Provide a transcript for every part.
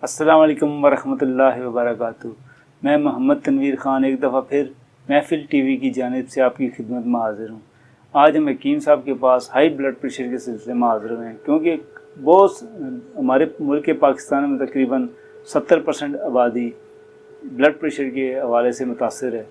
السلام علیکم ورحمۃ اللہ وبرکاتہ۔ میں محمد تنویر خان ایک دفعہ پھر محفل ٹی وی کی جانب سے آپ کی خدمت میں حاضر ہوں۔ آج ہم حکیم صاحب کے پاس ہائی بلڈ پریشر کے سلسلے میں حاضر ہوئے ہیں، کیونکہ بہت ہمارے ملک پاکستان میں تقریباً 70% آبادی بلڈ پریشر کے حوالے سے متاثر ہے۔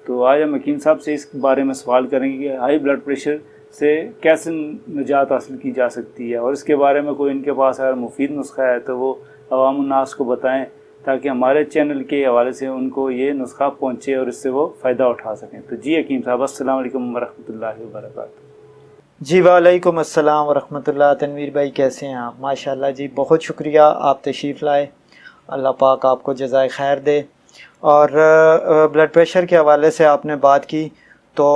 تو آج ہم حکیم صاحب سے اس بارے میں سوال کریں گے کہ ہائی بلڈ پریشر سے کیسے نجات حاصل کی جا سکتی ہے، اور اس کے بارے میں کوئی ان کے پاس اگر مفید نسخہ ہے تو وہ عوام الناس کو بتائیں، تاکہ ہمارے چینل کے حوالے سے ان کو یہ نسخہ پہنچے اور اس سے وہ فائدہ اٹھا سکیں۔ تو جی حکیم صاحب، السلام علیکم ورحمۃ اللہ وبرکاتہ۔ جی وعلیکم السلام ورحمۃ اللہ۔ تنویر بھائی کیسے ہیں آپ؟ ماشاءاللہ جی، بہت شکریہ، آپ تشریف لائے، اللہ پاک آپ کو جزائے خیر دے۔ اور بلڈ پریشر کے حوالے سے آپ نے بات کی، تو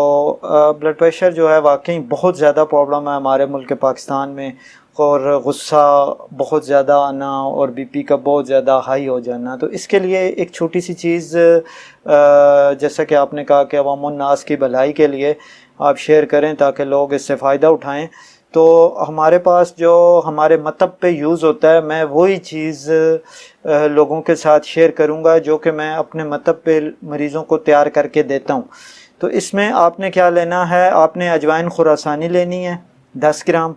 بلڈ پریشر جو ہے واقعی بہت زیادہ پرابلم ہے ہمارے ملک پاکستان میں، اور غصہ بہت زیادہ آنا اور بی پی کا بہت زیادہ ہائی ہو جانا۔ تو اس کے لیے ایک چھوٹی سی چیز، جیسا کہ آپ نے کہا کہ عوام الناس کی بھلائی کے لیے آپ شیئر کریں تاکہ لوگ اس سے فائدہ اٹھائیں، تو ہمارے پاس جو ہمارے مطب پہ یوز ہوتا ہے، میں وہی چیز لوگوں کے ساتھ شیئر کروں گا جو کہ میں اپنے مطب پہ مریضوں کو تیار کر کے دیتا ہوں۔ تو اس میں آپ نے کیا لینا ہے، آپ نے اجوائن خراسانی لینی ہے 10 گرام،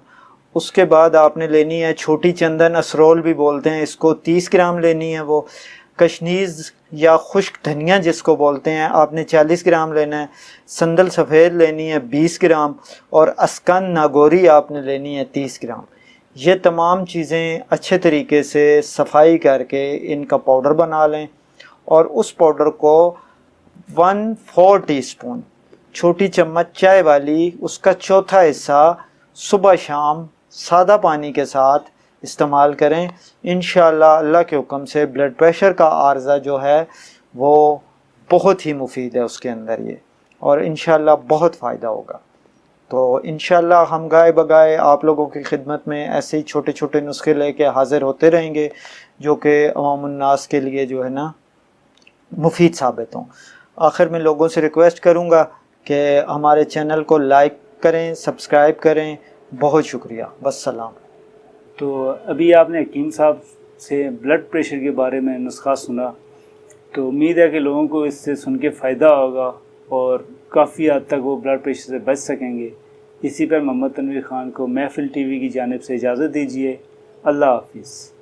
اس کے بعد آپ نے لینی ہے چھوٹی چندن، اسرول بھی بولتے ہیں اس کو، 30 گرام لینی ہے وہ، کشنیز یا خشک دھنیا جس کو بولتے ہیں آپ نے 40 گرام لینا ہے، سندل سفید لینی ہے 20 گرام، اور اسکن ناگوری آپ نے لینی ہے 30 گرام۔ یہ تمام چیزیں اچھے طریقے سے صفائی کر کے ان کا پاؤڈر بنا لیں، اور اس پاؤڈر کو 1/4 ٹی اسپون، چھوٹی چمچ چائے والی، اس کا چوتھا حصہ صبح شام سادہ پانی کے ساتھ استعمال کریں۔ انشاءاللہ اللہ کے حکم سے بلڈ پریشر کا عارضہ جو ہے وہ بہت ہی مفید ہے اس کے اندر یہ، اور انشاءاللہ بہت فائدہ ہوگا۔ تو انشاءاللہ ہم گائے بگائے آپ لوگوں کی خدمت میں ایسے ہی چھوٹے چھوٹے نسخے لے کے حاضر ہوتے رہیں گے، جو کہ عوام الناس کے لیے جو ہے نا مفید ثابت ہوں۔ آخر میں لوگوں سے ریکویسٹ کروں گا کہ ہمارے چینل کو لائک کریں، سبسکرائب کریں۔ بہت شکریہ، والسلام۔ تو ابھی آپ نے حکیم صاحب سے بلڈ پریشر کے بارے میں نسخہ سنا، تو امید ہے کہ لوگوں کو اس سے سن کے فائدہ ہوگا اور کافی حد تک وہ بلڈ پریشر سے بچ سکیں گے۔ اسی پر محمد تنویر خان کو محفل ٹی وی کی جانب سے اجازت دیجیے۔ اللہ حافظ۔